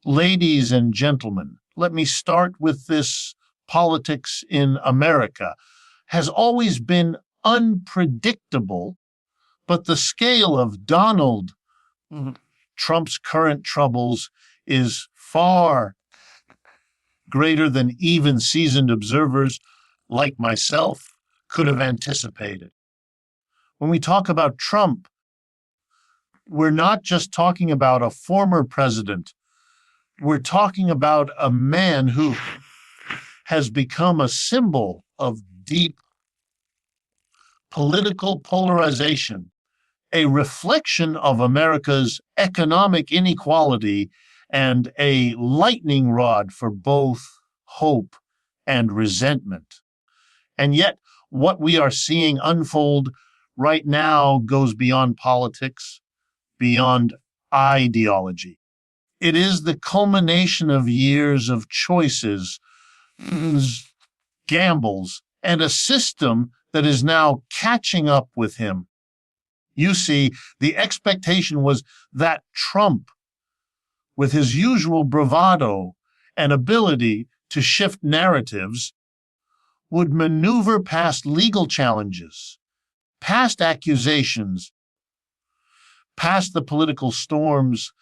Ladies and gentlemen, let me start with this. Politics in America has always been unpredictable, but the scale of Donald Trump's current troubles is far greater than even seasoned observers like myself could have anticipated. When we talk about Trump, we're not just talking about a former president. We're talking about a man who has become a symbol of deep political polarization, a reflection of America's economic inequality, and a lightning rod for both hope and resentment. And yet, what we are seeing unfold right now goes beyond politics, beyond ideology. It is the culmination of years of choices, gambles, and a system that is now catching up with him. You see, the expectation was that Trump, with his usual bravado and ability to shift narratives, would maneuver past legal challenges, past accusations, past the political storms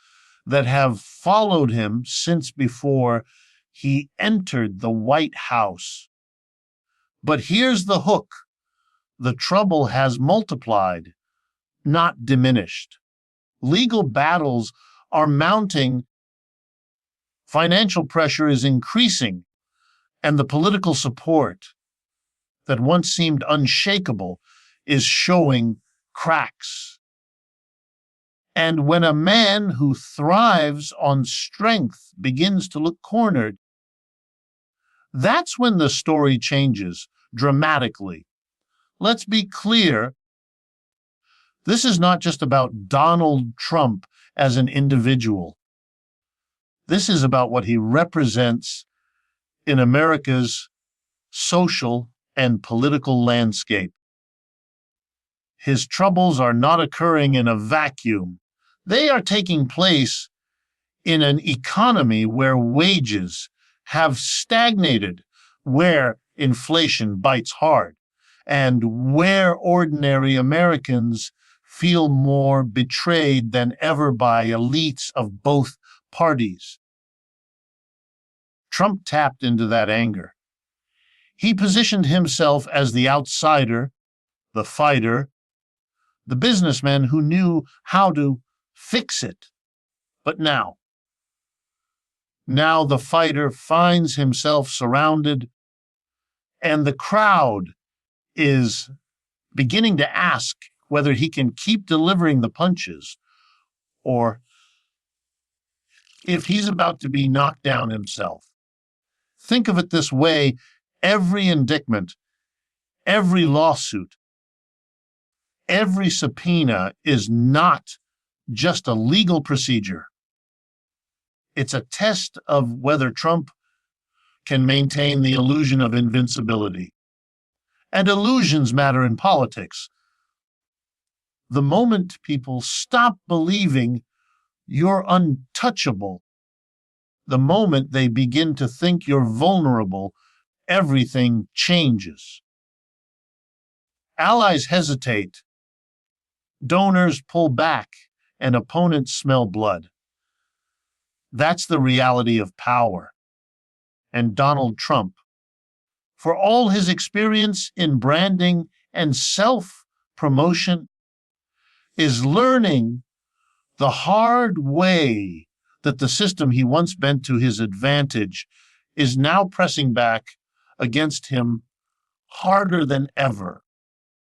that have followed him since before he entered the White House. But here's the hook. The trouble has multiplied, not diminished. Legal battles are mounting, financial pressure is increasing, and the political support that once seemed unshakable is showing cracks. And when a man who thrives on strength begins to look cornered, that's when the story changes dramatically. Let's be clear, this is not just about Donald Trump as an individual. This is about what he represents in America's social and political landscape. His troubles are not occurring in a vacuum. They are taking place in an economy where wages have stagnated, where inflation bites hard, and where ordinary Americans feel more betrayed than ever by elites of both parties. Trump tapped into that anger. He positioned himself as the outsider, the fighter, the businessman who knew how to fix it. But now the fighter finds himself surrounded, and the crowd is beginning to ask whether he can keep delivering the punches or if he's about to be knocked down himself. Think of it this way: every indictment, every lawsuit, every subpoena is not just a legal procedure. It's a test of whether Trump can maintain the illusion of invincibility. And illusions matter in politics. The moment people stop believing you're untouchable, the moment they begin to think you're vulnerable, everything changes. Allies hesitate, donors pull back, and opponents smell blood. That's the reality of power. And Donald Trump, for all his experience in branding and self-promotion, is learning the hard way that the system he once bent to his advantage is now pressing back against him harder than ever.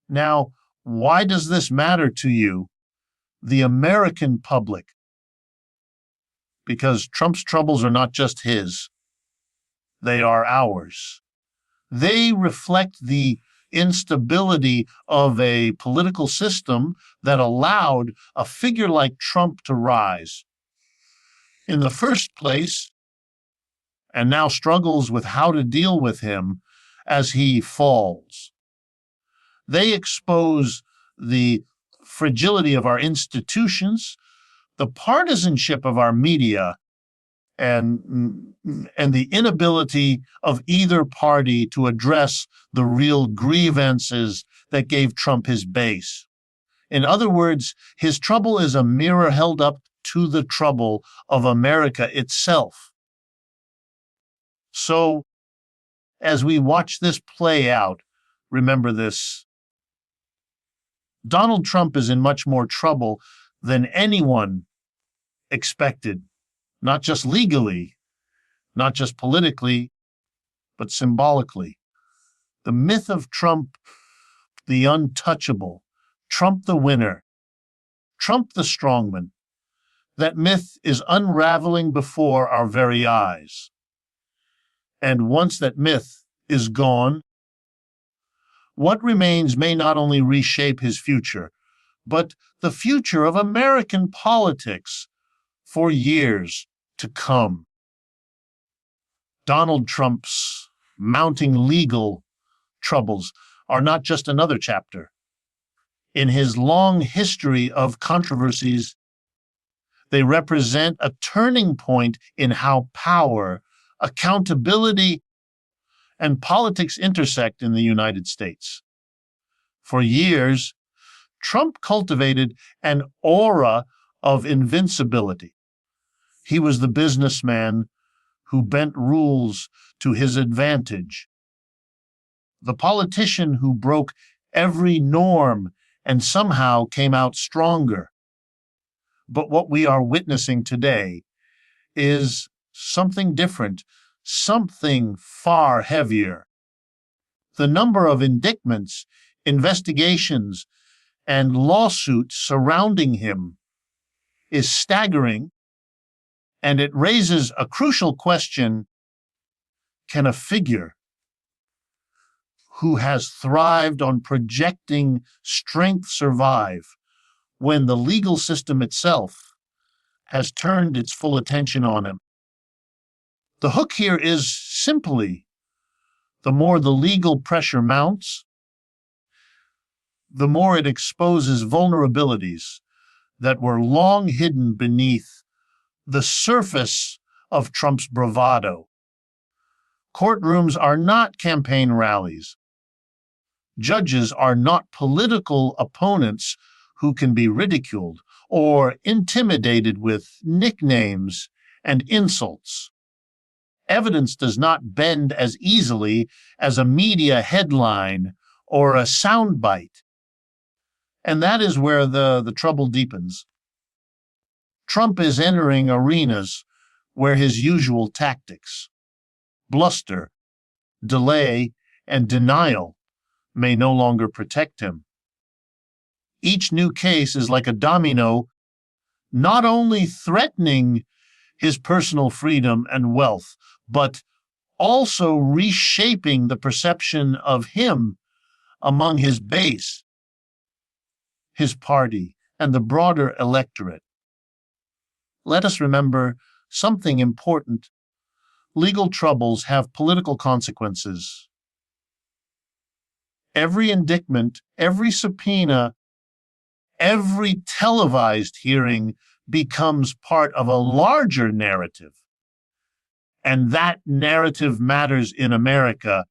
Now, why does this matter to you, the American public? Because Trump's troubles are not just his. They are ours. They reflect the instability of a political system that allowed a figure like Trump to rise in the first place, and now struggles with how to deal with him as he falls. They expose the fragility of our institutions, the partisanship of our media, and the inability of either party to address the real grievances that gave Trump his base. In other words, his trouble is a mirror held up to the trouble of America itself. So, as we watch this play out, remember this: Donald Trump is in much more trouble than anyone expected, not just legally, not just politically, but symbolically. The myth of Trump, the untouchable, Trump the winner, Trump the strongman, that myth is unraveling before our very eyes. And once that myth is gone, what remains may not only reshape his future, but the future of American politics for years to come. Donald Trump's mounting legal troubles are not just another chapter. In his long history of controversies, they represent a turning point in how power, accountability, and politics intersect in the United States. For years, Trump cultivated an aura of invincibility. He was the businessman who bent rules to his advantage, the politician who broke every norm and somehow came out stronger. But what we are witnessing today is something different, something far heavier. The number of indictments, investigations, and lawsuits surrounding him is staggering, and it raises a crucial question: can a figure who has thrived on projecting strength survive when the legal system itself has turned its full attention on him? The hook here is simply, the more the legal pressure mounts, the more it exposes vulnerabilities that were long hidden beneath the surface of Trump's bravado. Courtrooms are not campaign rallies. Judges are not political opponents who can be ridiculed or intimidated with nicknames and insults. Evidence does not bend as easily as a media headline or a soundbite. And that is where the trouble deepens. Trump is entering arenas where his usual tactics, bluster, delay, and denial, may no longer protect him. Each new case is like a domino, not only threatening his personal freedom and wealth, but also reshaping the perception of him among his base, his party, and the broader electorate. Let us remember something important: legal troubles have political consequences. Every indictment, every subpoena, every televised hearing becomes part of a larger narrative. And that narrative matters in America,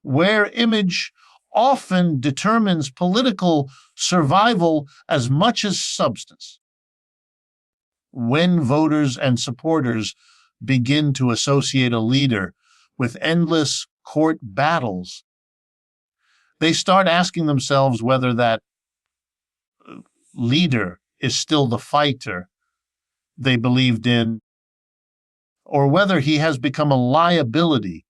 where image often determines political survival as much as substance. When voters and supporters begin to associate a leader with endless court battles, they start asking themselves whether that leader is still the fighter they believed in, or whether he has become a liability.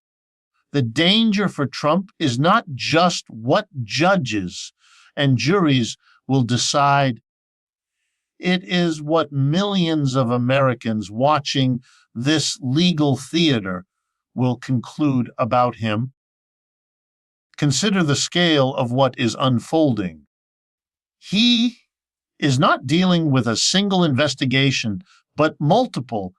The danger for Trump is not just what judges and juries will decide. It is what millions of Americans watching this legal theater will conclude about him. Consider the scale of what is unfolding. He is not dealing with a single investigation, but multiple,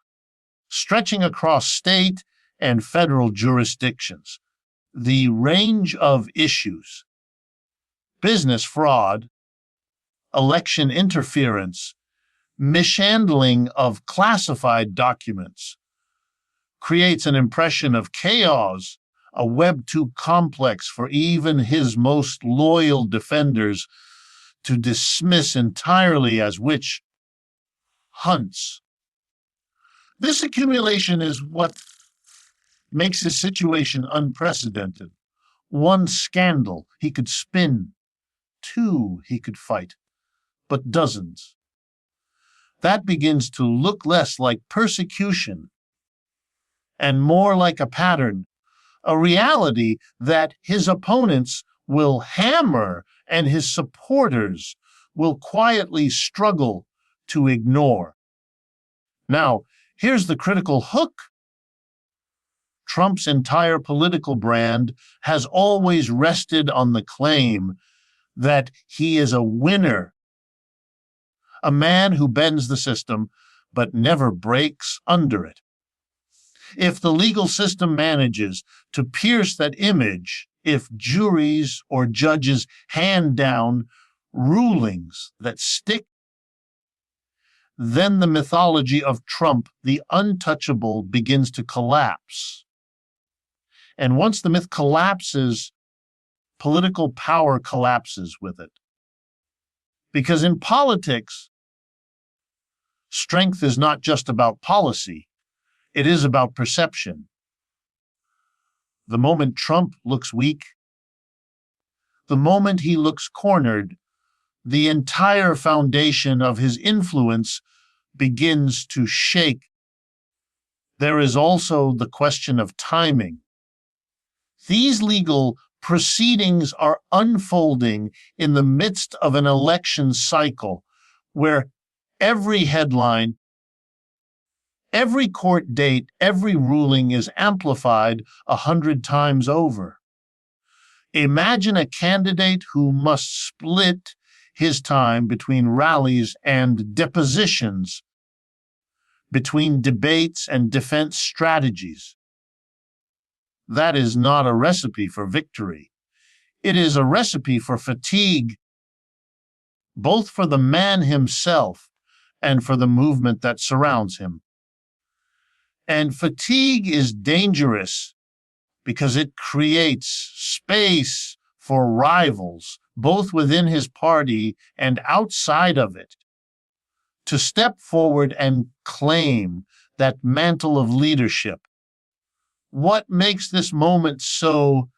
stretching across state and federal jurisdictions. The range of issues: business fraud, election interference, mishandling of classified documents, creates an impression of chaos, a web too complex for even his most loyal defenders to dismiss entirely as witch hunts. This accumulation is what makes his situation unprecedented. One scandal he could spin, two he could fight, but dozens. That begins to look less like persecution and more like a pattern, a reality that his opponents will hammer and his supporters will quietly struggle to ignore. Now, here's the critical hook. Trump's entire political brand has always rested on the claim that he is a winner, a man who bends the system but never breaks under it. If the legal system manages to pierce that image, if juries or judges hand down rulings that stick, then the mythology of Trump, the untouchable, begins to collapse. And once the myth collapses, political power collapses with it. Because in politics, strength is not just about policy, it is about perception. The moment Trump looks weak, the moment he looks cornered, the entire foundation of his influence begins to shake. There is also the question of timing. These legal proceedings are unfolding in the midst of an election cycle where every headline, every court date, every ruling is amplified 100 times over. Imagine a candidate who must split his time between rallies and depositions, between debates and defense strategies. That is not a recipe for victory. It is a recipe for fatigue, both for the man himself and for the movement that surrounds him. And fatigue is dangerous because it creates space for rivals, both within his party and outside of it, to step forward and claim that mantle of leadership. What makes this moment so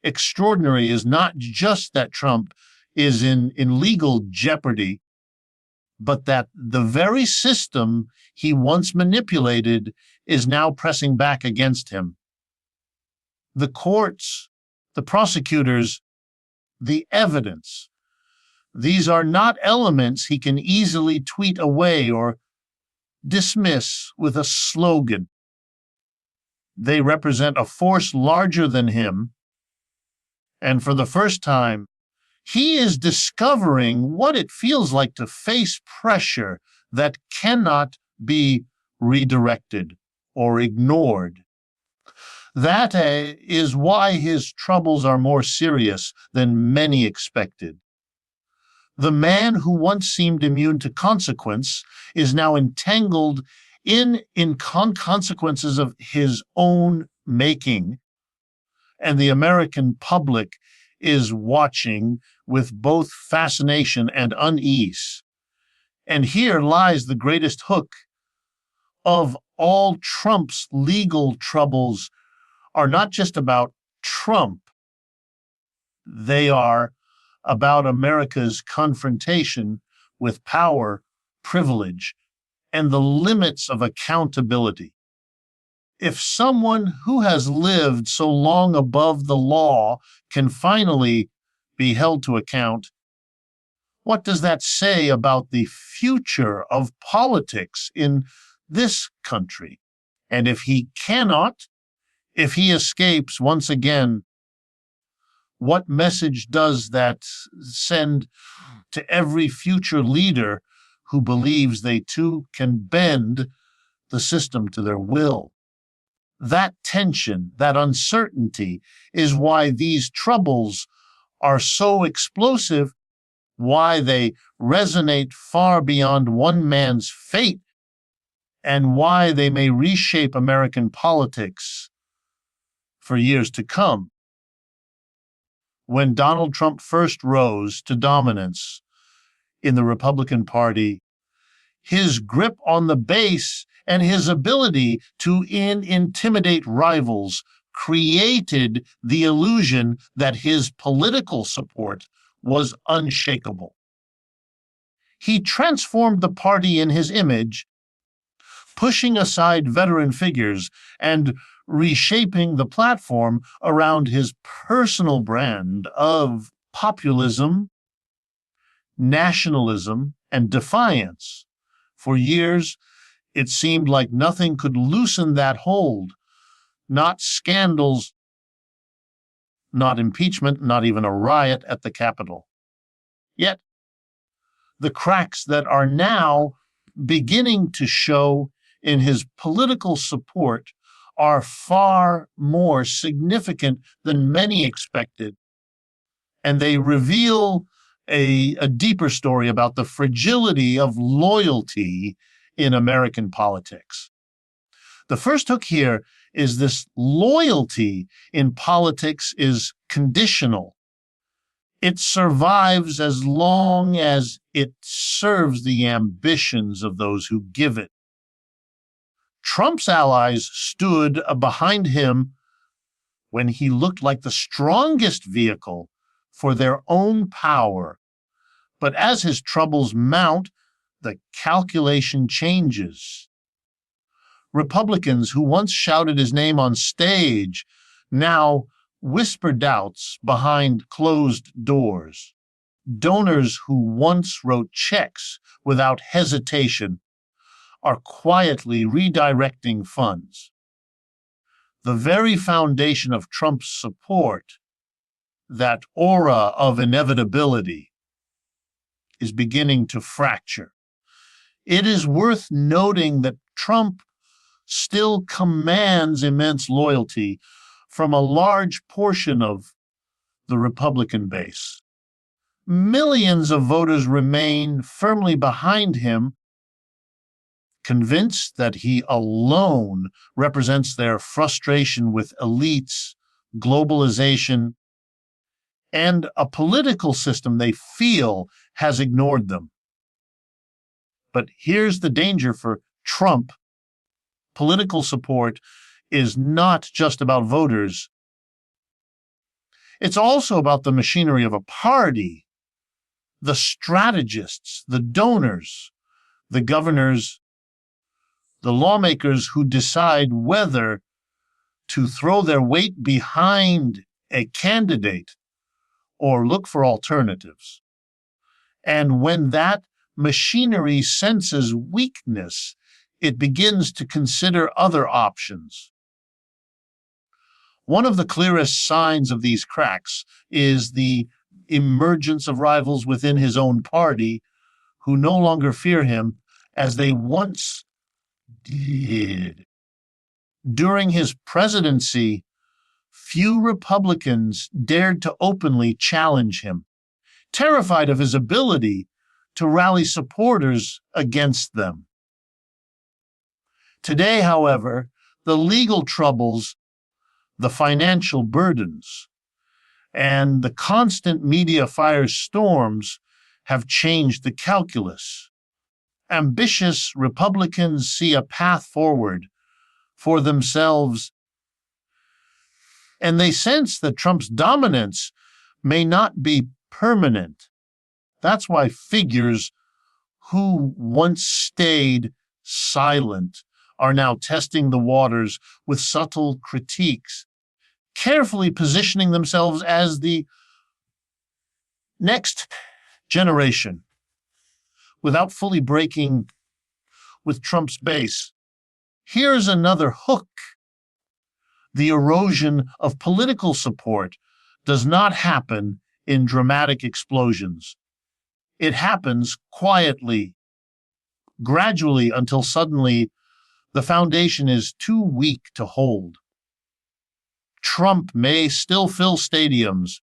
extraordinary is not just that Trump is in legal jeopardy, but that the very system he once manipulated is now pressing back against him. The courts, the prosecutors, the evidence, these are not elements he can easily tweet away or dismiss with a slogan. They represent a force larger than him, and for the first time, he is discovering what it feels like to face pressure that cannot be redirected or ignored. That is why his troubles are more serious than many expected. The man who once seemed immune to consequence is now entangled in consequences of his own making, and the American public is watching with both fascination and unease. And here lies the greatest hook. Of all Trump's legal troubles are not just about Trump. They are about America's confrontation with power, privilege, and the limits of accountability. If someone who has lived so long above the law can finally be held to account, what does that say about the future of politics in this country? And if he cannot, if he escapes once again, what message does that send to every future leader who believes they too can bend the system to their will? That tension, that uncertainty is why these troubles are so explosive, why they resonate far beyond one man's fate, and why they may reshape American politics for years to come. When Donald Trump first rose to dominance in the Republican Party, his grip on the base and his ability to intimidate rivals created the illusion that his political support was unshakable. He transformed the party in his image, pushing aside veteran figures and reshaping the platform around his personal brand of populism, nationalism, and defiance. For years, it seemed like nothing could loosen that hold. Not scandals, not impeachment, not even a riot at the Capitol. Yet, the cracks that are now beginning to show in his political support are far more significant than many expected, and they reveal a deeper story about the fragility of loyalty in American politics. The first hook here is this: loyalty in politics is conditional. It survives as long as it serves the ambitions of those who give it. Trump's allies stood behind him when he looked like the strongest vehicle for their own power. But as his troubles mount, the calculation changes. Republicans who once shouted his name on stage now whisper doubts behind closed doors. Donors who once wrote checks without hesitation are quietly redirecting funds. The very foundation of Trump's support, that aura of inevitability, is beginning to fracture. It is worth noting that Trump still commands immense loyalty from a large portion of the Republican base. Millions of voters remain firmly behind him, convinced that he alone represents their frustration with elites, globalization, and a political system they feel has ignored them. But here's the danger for Trump. Political support is not just about voters. It's also about the machinery of a party, the strategists, the donors, the governors, the lawmakers who decide whether to throw their weight behind a candidate or look for alternatives. And when that machinery senses weakness, it begins to consider other options. One of the clearest signs of these cracks is the emergence of rivals within his own party who no longer fear him as they once did. During his presidency, few Republicans dared to openly challenge him, terrified of his ability to rally supporters against them. Today, however, the legal troubles, the financial burdens, and the constant media firestorms have changed the calculus. Ambitious Republicans see a path forward for themselves, and they sense that Trump's dominance may not be permanent. That's why figures who once stayed silent are now testing the waters with subtle critiques, carefully positioning themselves as the next generation without fully breaking with Trump's base. Here's another hook. The erosion of political support does not happen in dramatic explosions. It happens quietly, gradually, until suddenly the foundation is too weak to hold. Trump may still fill stadiums,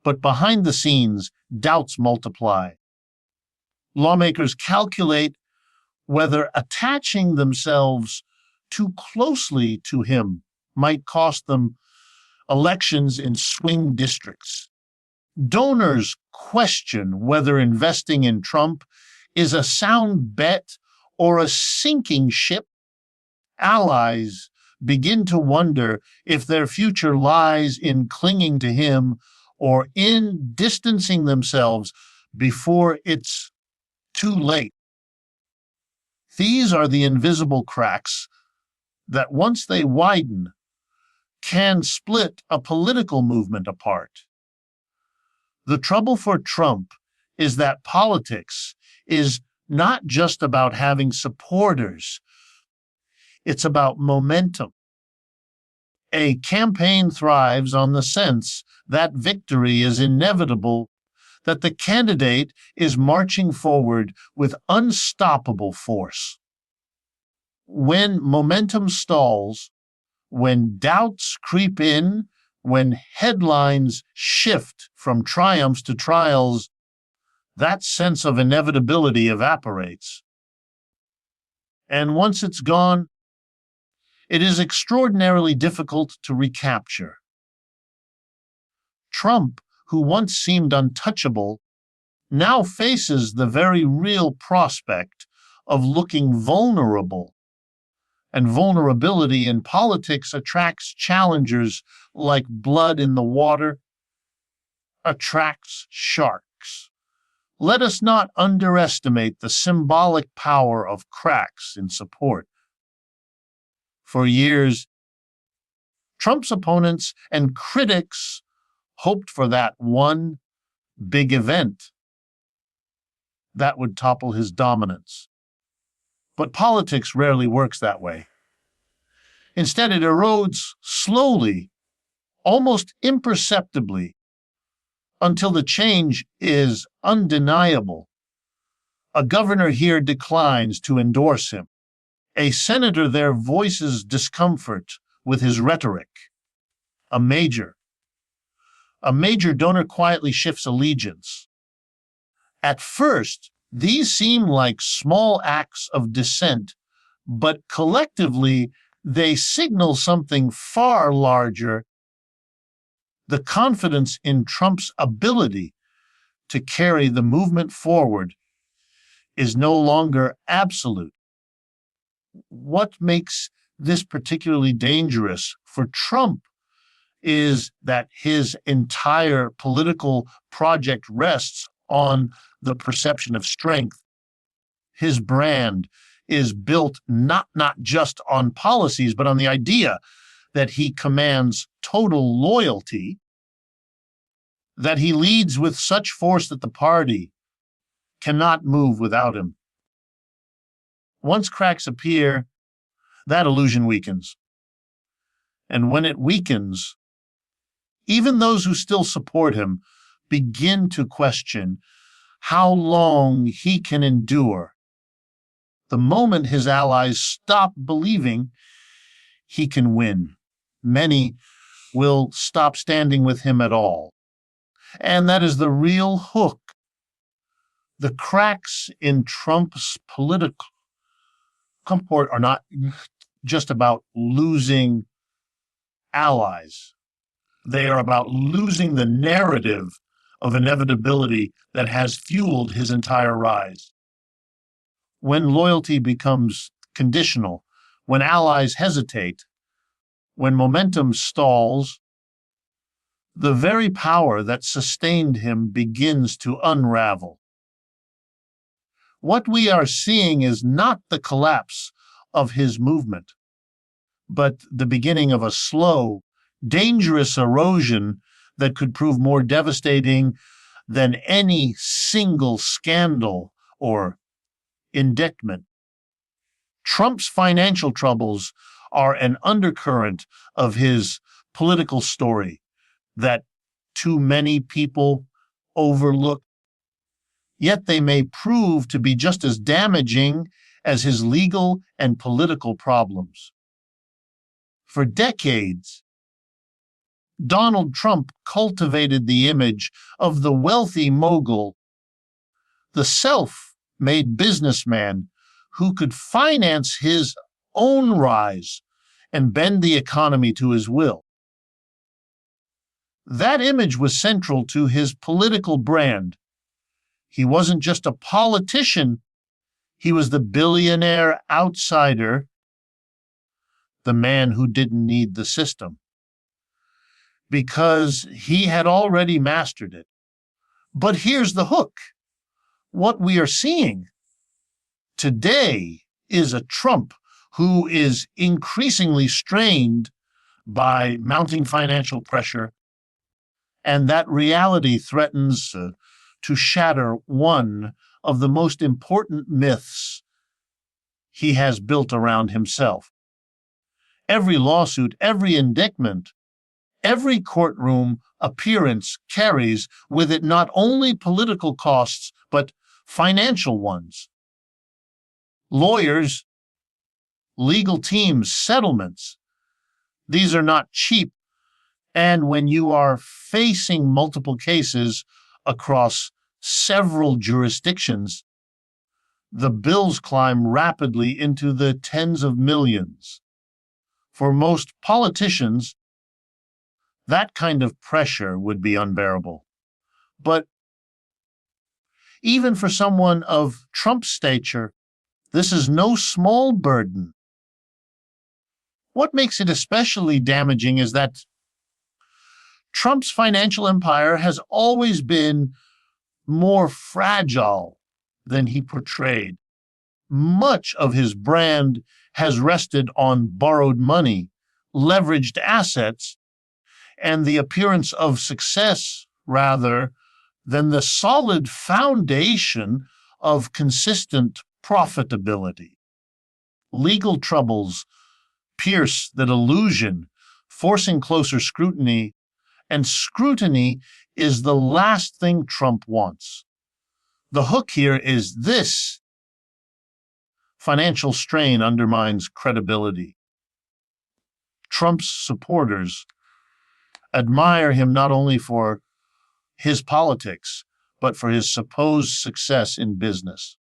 but behind the scenes, doubts multiply. Lawmakers calculate whether attaching themselves too closely to him might cost them elections in swing districts. Donors question whether investing in Trump is a sound bet or a sinking ship. Allies begin to wonder if their future lies in clinging to him or in distancing themselves before it's too late. These are the invisible cracks that, once they widen, can split a political movement apart. The trouble for Trump is that politics is not just about having supporters, it's about momentum. A campaign thrives on the sense that victory is inevitable, that the candidate is marching forward with unstoppable force. When momentum stalls, when doubts creep in, when headlines shift from triumphs to trials, that sense of inevitability evaporates. And once it's gone, it is extraordinarily difficult to recapture. Trump, who once seemed untouchable, now faces the very real prospect of looking vulnerable. And vulnerability in politics attracts challengers like blood in the water attracts sharks. Let us not underestimate the symbolic power of cracks in support. For years, Trump's opponents and critics hoped for that one big event that would topple his dominance. But politics rarely works that way. Instead, it erodes slowly, almost imperceptibly, until the change is undeniable. A governor here declines to endorse him. A senator there voices discomfort with his rhetoric. A major donor quietly shifts allegiance. At first, these seem like small acts of dissent, but collectively, they signal something far larger: the confidence in Trump's ability to carry the movement forward is no longer absolute. What makes this particularly dangerous for Trump is that his entire political project rests on the perception of strength. His brand is built not just on policies, but on the idea that he commands total loyalty, that he leads with such force that the party cannot move without him. Once cracks appear, that illusion weakens. And when it weakens, even those who still support him begin to question how long he can endure. The moment his allies stop believing he can win, many will stop standing with him at all. And that is the real hook. The cracks in Trump's political comport are not just about losing allies. They are about losing the narrative of inevitability that has fueled his entire rise. When loyalty becomes conditional, when allies hesitate, when momentum stalls, the very power that sustained him begins to unravel. What we are seeing is not the collapse of his movement, but the beginning of a slow, dangerous erosion that could prove more devastating than any single scandal or indictment. Trump's financial troubles are an undercurrent of his political story that too many people overlook. Yet they may prove to be just as damaging as his legal and political problems. For decades, Donald Trump cultivated the image of the wealthy mogul, the self-made businessman who could finance his own rise and bend the economy to his will. That image was central to his political brand. He wasn't just a politician, he was the billionaire outsider, the man who didn't need the system, because he had already mastered it. But here's the hook. What we are seeing today is a Trump who is increasingly strained by mounting financial pressure, and that reality threatens to shatter one of the most important myths he has built around himself. Every lawsuit, every indictment, every courtroom appearance carries with it not only political costs, but financial ones. Lawyers, legal teams, settlements, these are not cheap. And when you are facing multiple cases across several jurisdictions, the bills climb rapidly into the tens of millions. For most politicians, that kind of pressure would be unbearable. But even for someone of Trump's stature, this is no small burden. What makes it especially damaging is that Trump's financial empire has always been more fragile than he portrayed. Much of his brand has rested on borrowed money, leveraged assets, and the appearance of success rather than the solid foundation of consistent profitability. Legal troubles pierce that illusion, forcing closer scrutiny, and scrutiny is the last thing Trump wants. The hook here is this: financial strain undermines credibility. Trump's supporters admire him not only for his politics, but for his supposed success in business.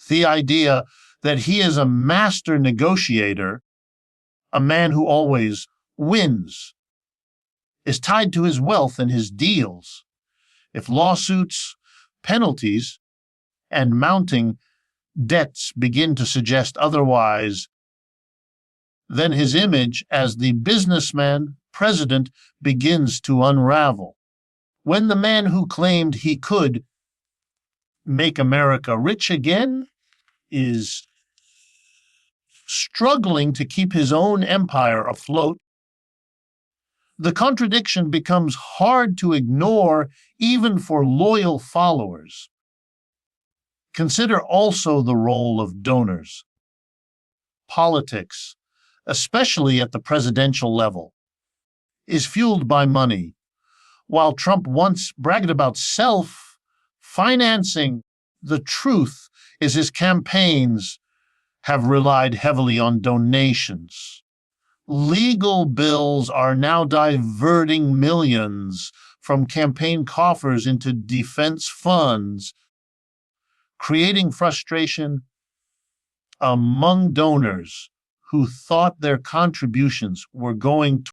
The idea that he is a master negotiator, a man who always wins, is tied to his wealth and his deals. If lawsuits, penalties, and mounting debts begin to suggest otherwise, then his image as the businessman president begins to unravel. When the man who claimed he could make America rich again is struggling to keep his own empire afloat, the contradiction becomes hard to ignore even for loyal followers. Consider also the role of donors. Politics, especially at the presidential level, is fueled by money. While Trump once bragged about self-financing, the truth is his campaigns have relied heavily on donations. Legal bills are now diverting millions from campaign coffers into defense funds, creating frustration among donors who thought their contributions were going